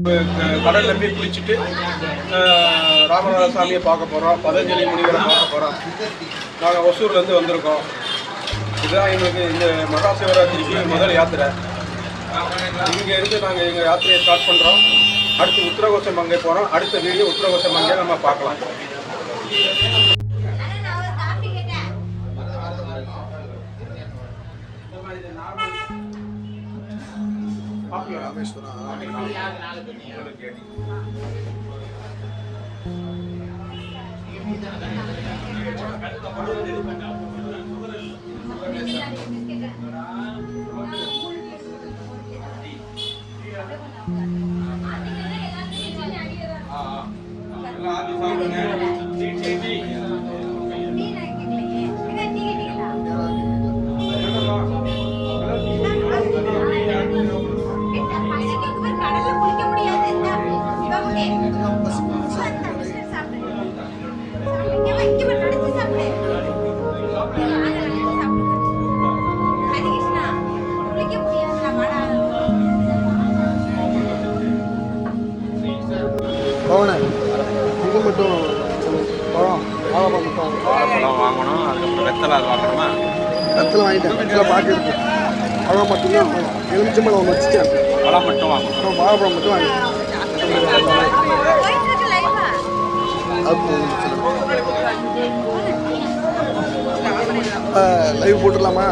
கடலில் போய் குளிச்சுட்டு ராமநாத சாமியை பார்க்க போகிறோம். பதஞ்சலி முனிவரை பார்க்க போகிறோம். நாங்கள் ஒசூர்லேருந்து வந்திருக்கோம். இதுதான் எங்களுக்கு இந்த மகா சிவராத்திரிக்கு முதல் யாத்திரை. இங்கே இருந்து நாங்கள் எங்கள் யாத்திரையை ஸ்டார்ட் பண்ணுறோம். அடுத்து உத்தரகோச மங்கை போகிறோம். அடுத்த வீடியோ உத்தரகோச மங்கை நம்ம பார்க்கலாம். இது மட்டும் வாழைப்பழம் வாங்கணும். அதுக்கப்புறம் வெத்தலை வாங்கணுமா? வெத்தலை வாங்கிட்டேன். வெத்தலை பாட்டு இருக்கு. பழம் மட்டும்தான் எலுமிச்சம்பழம் ஒன்று வச்சுட்டேன். பழம் மட்டும் வாங்கணும். வாழைப்பழம் மட்டும் வாங்கிட்டேன். லைவ் போட்டுடலாமா?